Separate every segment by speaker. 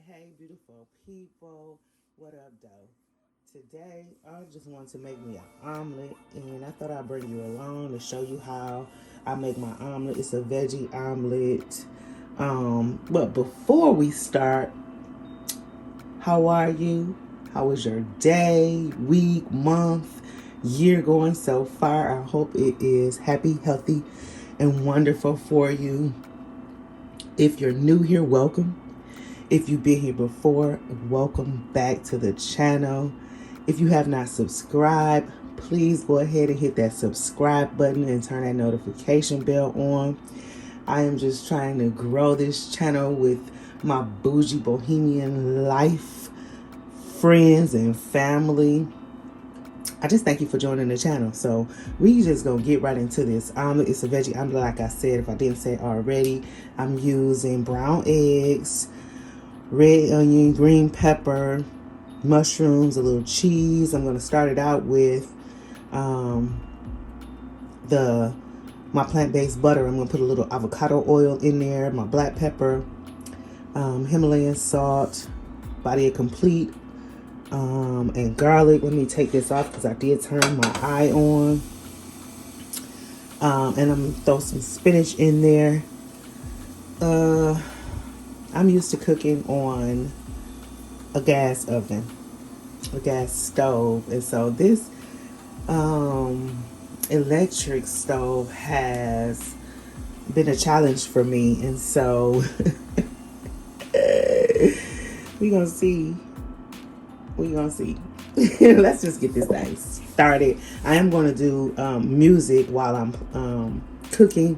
Speaker 1: Hey, beautiful people. What up, though? Today, I just want to make me an omelet, and I thought I'd bring you along to show you how I make my omelet. It's a veggie omelet. But before we start, how are you? How was your day, week, month, year going so far? I hope it is happy, healthy, and wonderful for you. If you're new here, welcome. If you've been here before, welcome back to the channel. If you have not subscribed, please go ahead and hit that subscribe button and turn that notification bell on. I am just trying to grow this channel with my bougie Bohemian life, friends, and family. I just thank you for joining the channel. So we just gonna get right into this omelet. It's a veggie omelet, like I said. If I didn't say it already, I'm using brown eggs, red onion, green pepper, mushrooms, a little cheese. I'm going to start it out with my plant-based butter. I'm going to put a little avocado oil in there, my black pepper, Himalayan salt, body of complete, and garlic. Let me take this off because I did turn my eye on. And I'm going to throw some spinach in there. I'm used to cooking on a gas oven, a gas stove, and so this electric stove has been a challenge for me, and so we gonna see. Let's just get this thing started. I am going to do music while I'm cooking,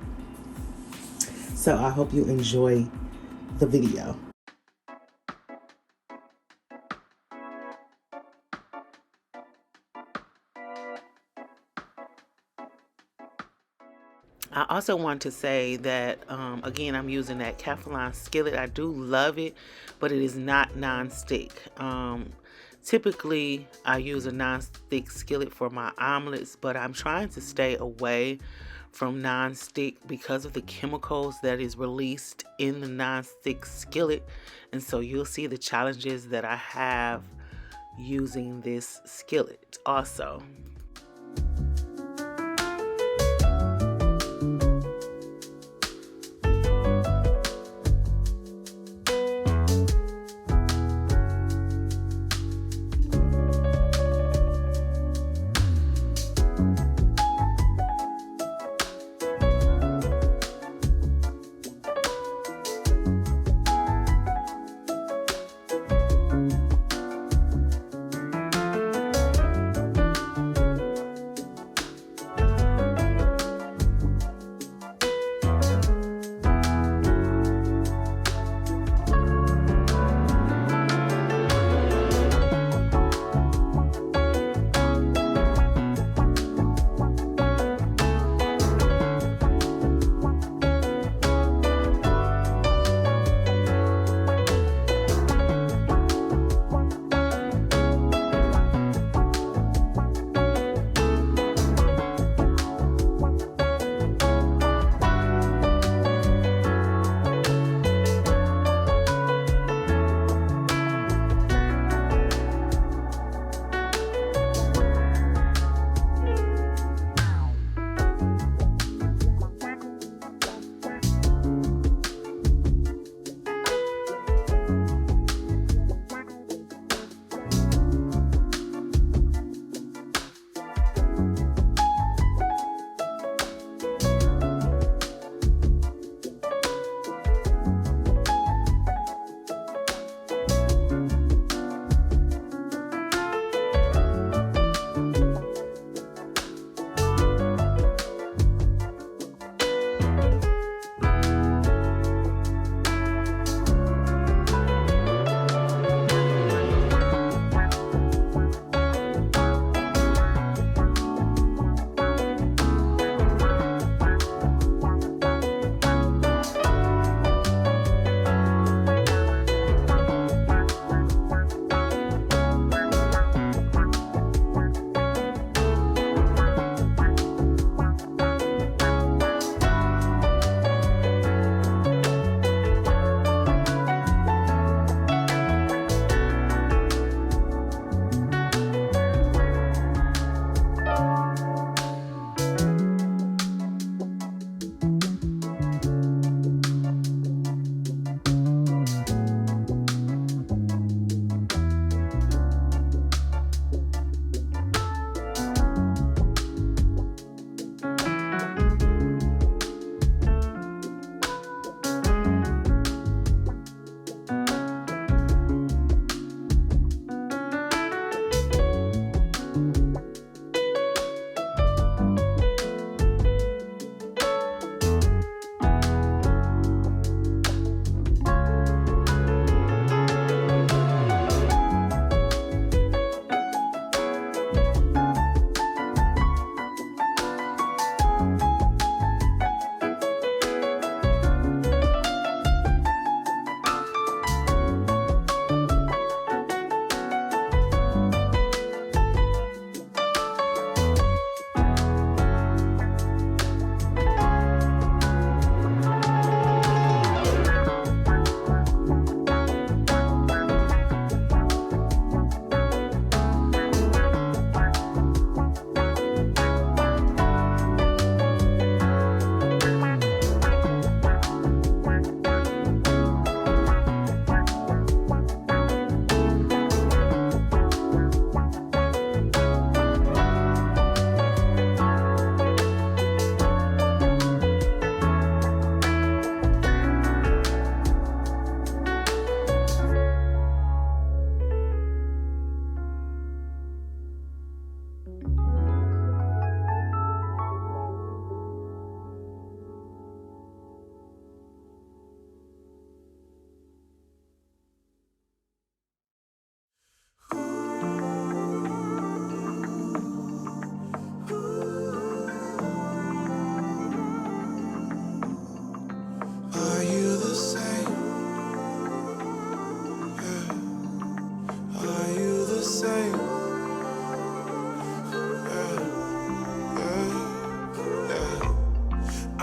Speaker 1: so I hope you enjoy the video. I also want to say that, again, I'm using that Calphalon skillet. I do love it, but it is not non-stick. Typically, I use a non-stick skillet for my omelets, but I'm trying to stay away from non-stick because of the chemicals that is released in the non-stick skillet. And so you'll see the challenges that I have using this skillet also.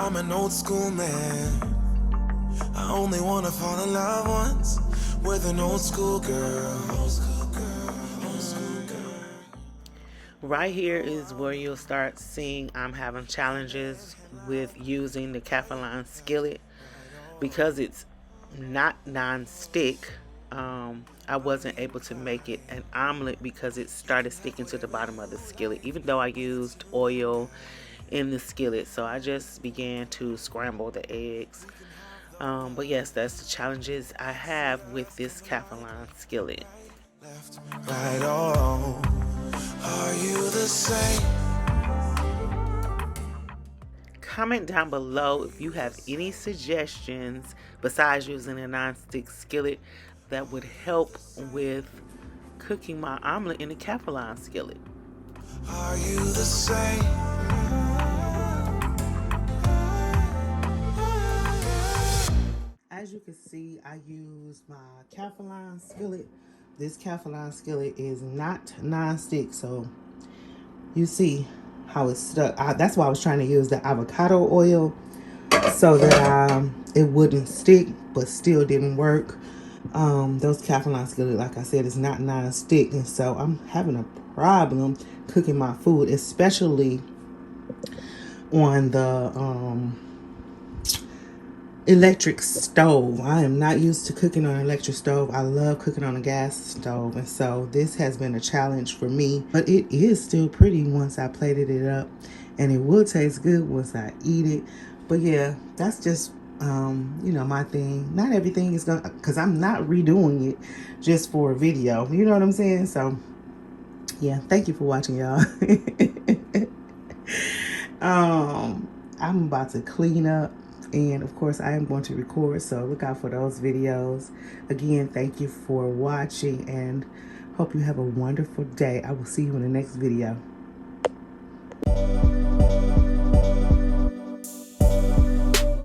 Speaker 2: I'm an old school man. I only wanna fall in love once with an old school girl. Old school girl, old school girl.
Speaker 1: Right here is where you'll start seeing I'm having challenges with using the Calphalon skillet because it's not non-stick. I wasn't able to make it an omelet because it started sticking to the bottom of the skillet, even though I used oil in the skillet. So I just began to scramble the eggs. But yes, that's the challenges I have with this Calphalon skillet.
Speaker 2: Left, right, oh, are you the same?
Speaker 1: Comment down below if you have any suggestions besides using a non-stick skillet that would help with cooking my omelet in the Calphalon skillet.
Speaker 2: Are you the same?
Speaker 1: As you can see, I used my Calphalon skillet. This Calphalon skillet is not non-stick, so you see how it's stuck. That's why I was trying to use the avocado oil so that it wouldn't stick, but still didn't work. Those Calphalon skillet, like I said, is not non-stick, and so I'm having a problem cooking my food, especially on the electric stove. I am not used to cooking on an electric stove. I love cooking on a gas stove, and so this has been a challenge for me, but it is still pretty once I plated it up, and it will taste good once I eat it. But yeah, that's just you know, my thing. Not everything is gonna, because I'm not redoing it just for a video, you know what I'm saying? So yeah, thank you for watching, y'all. I'm about to clean up, and of course I am going to record, so look out for those videos. Again, thank you for watching, and hope you have a wonderful day. I will see you in the next video.